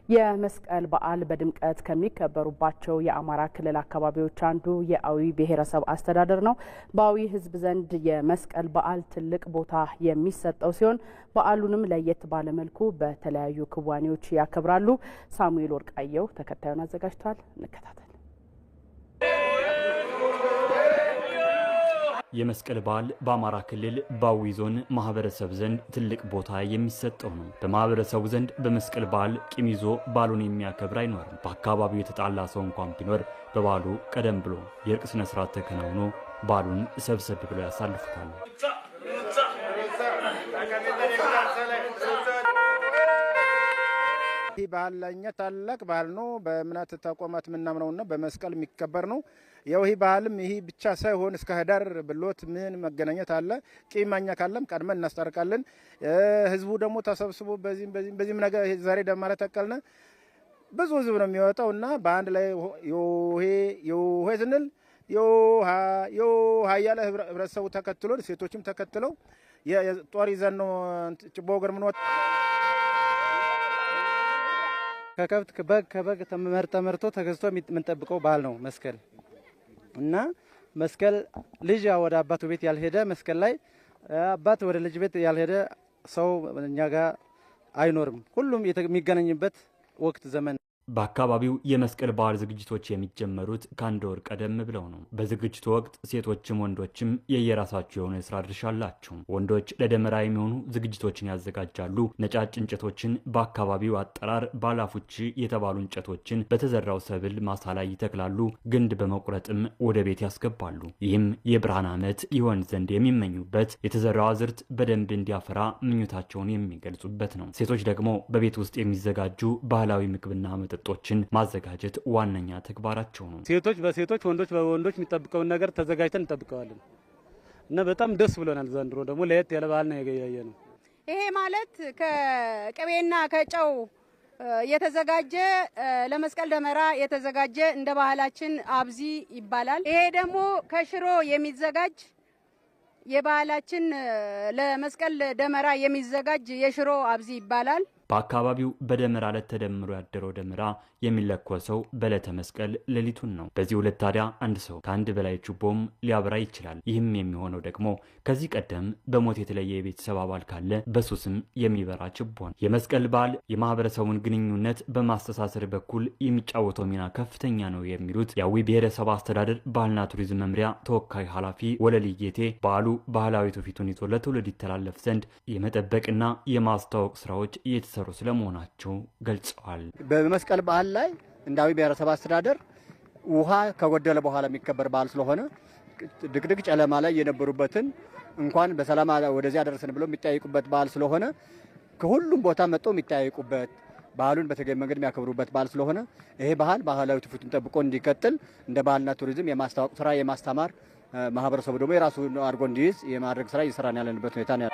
የመስቀል በዓል በድምቀት ከሚከበሩባቸው የአማራ ክልል አካባቢዎች አንዱ የአዊ ብሔረሰብ አስተዳደር ነው። በአዊ ሕዝብ ዘንድ የመስቀል በዓል ትልቅ ቦታ የሚሰጠው ሲሆን በዓሉንም ለየት ባለ መልኩ በተለያዩ ክዋኔዎች ያከብራሉ። ሳሙኤል ወርቃየው ተከታዩን አዘጋጅቷል። እንከታተል። የመስቀል በዓል በአማራ ክልል በአዊ ዞን ማህበረሰብ ዘንድ ትልቅ ቦታ የሚሰጠው ነው። በማህበረሰቡ ዘንድ በመስቀል በዓል ቂም ይዞ በዓሉን የሚያከብር አይኖርም። በአካባቢው የተጣላ ሰው እንኳን ቢኖር በበዓሉ ቀደም ብሎ የእርቅ ስነ ስርዓት ተከናውኖ በዓሉን ሰብሰብ ብሎ ያሳልፉታል። ይህ በዓል ለእኛ ታላቅ በዓል ነው። በእምነት ተቋማት የምናምነውና በመስቀል የሚከበር ነው። ይህ በዓልም ይህ ብቻ ሳይሆን እስከ ህዳር ብሎት ምን መገናኘት አለ። ቂማኛ ካለም ቀድመን እናስታርቃለን። ህዝቡ ደግሞ ተሰብስቦ በዚህም ነገር ዛሬ ደማለ ተቀልነ ብዙ ህዝብ ነው የሚወጣው እና በአንድ ላይ ዮሄ ስንል ዮሃ እያለ ህብረተሰቡ ተከትሎ ሴቶችም ተከትለው የጦር ይዘን ነው ችቦ ገር ምንወጣ ከከብት ከበግ ተመርቶ ተገዝቶ የምንጠብቀው በዓል ነው መስቀል እና መስቀል ልጅ ወደ አባቱ ቤት ያልሄደ መስቀል ላይ አባት ወደ ልጅ ቤት ያልሄደ ሰው እኛ ጋር አይኖርም። ሁሉም የሚገናኝበት ወቅት ዘመን። በአካባቢው የመስቀል በዓል ዝግጅቶች የሚጀመሩት ከአንድ ወር ቀደም ብለው ነው። በዝግጅቱ ወቅት ሴቶችም ወንዶችም የየራሳቸው የሆነ የስራ ድርሻ አላቸው። ወንዶች ለደመራ የሚሆኑ ዝግጅቶችን ያዘጋጃሉ። ነጫጭ እንጨቶችን በአካባቢው አጠራር ባላፉቺ የተባሉ እንጨቶችን በተዘራው ሰብል ማሳ ላይ ይተክላሉ። ግንድ በመቁረጥም ወደ ቤት ያስገባሉ። ይህም የብርሃን ዓመት ይሆን ዘንድ የሚመኙበት፣ የተዘራው አዝርት በደንብ እንዲያፈራ ምኞታቸውን የሚገልጹበት ነው። ሴቶች ደግሞ በቤት ውስጥ የሚዘጋጁ ባህላዊ ምግብና ጦችን ማዘጋጀት ዋነኛ ተግባራቸው ነው። ሴቶች በሴቶች ወንዶች በወንዶች የሚጠብቀውን ነገር ተዘጋጅተን እንጠብቀዋለን እና በጣም ደስ ብሎናል። ዘንድሮ ደግሞ ለየት ያለ በዓል ነው ያገያየ ነው። ይሄ ማለት ከቅቤና ከጨው የተዘጋጀ ለመስቀል ደመራ የተዘጋጀ እንደ ባህላችን አብዚ ይባላል። ይሄ ደግሞ ከሽሮ የሚዘጋጅ የባህላችን ለመስቀል ደመራ የሚዘጋጅ የሽሮ አብዚ ይባላል። በአካባቢው በደመራ ዕለት ተደምሮ ያደረው ደመራ የሚለኮሰው በዕለተ መስቀል ሌሊቱን ነው። በዚህ ዕለት ታዲያ አንድ ሰው ከአንድ በላይ ችቦም ሊያበራ ይችላል። ይህም የሚሆነው ደግሞ ከዚህ ቀደም በሞት የተለየ የቤተሰብ አባል ካለ በሱ ስም የሚበራ ችቦ ነው። የመስቀል በዓል የማህበረሰቡን ግንኙነት በማስተሳሰር በኩል የሚጫወተው ሚና ከፍተኛ ነው የሚሉት የአዊ ብሔረሰብ አስተዳደር ባህልና ቱሪዝም መምሪያ ተወካይ ኃላፊ ወለሊ ጌቴ በዓሉ ባህላዊ ትውፊቱን ይዞ ለትውልድ ይተላለፍ ዘንድ የመጠበቅና የማስተዋወቅ ስራዎች እየተሰሩ ስለመሆናቸው ገልጸዋል። በመስቀል በዓል ላይ እንደ አዊ ብሔረሰብ አስተዳደር ውሃ ከጎደለ በኋላ የሚከበር በዓል ስለሆነ ድቅድቅ ጨለማ ላይ የነበሩበትን እንኳን በሰላም ወደዚህ አደረሰን ብለው የሚጠያይቁበት በዓል ስለሆነ ከሁሉም ቦታ መጥተው የሚጠያይቁበት ባህሉን በተገቢ መንገድ የሚያከብሩበት በዓል ስለሆነ ይሄ ባህል ባህላዊ ትውፊቱን ጠብቆ እንዲቀጥል እንደ ባህልና ቱሪዝም የማስተዋወቅ ስራ የማስተማር ማህበረሰቡ ደግሞ የራሱ አድርጎ እንዲይዝ የማድረግ ስራ እየሰራን ያለንበት ሁኔታ ነው።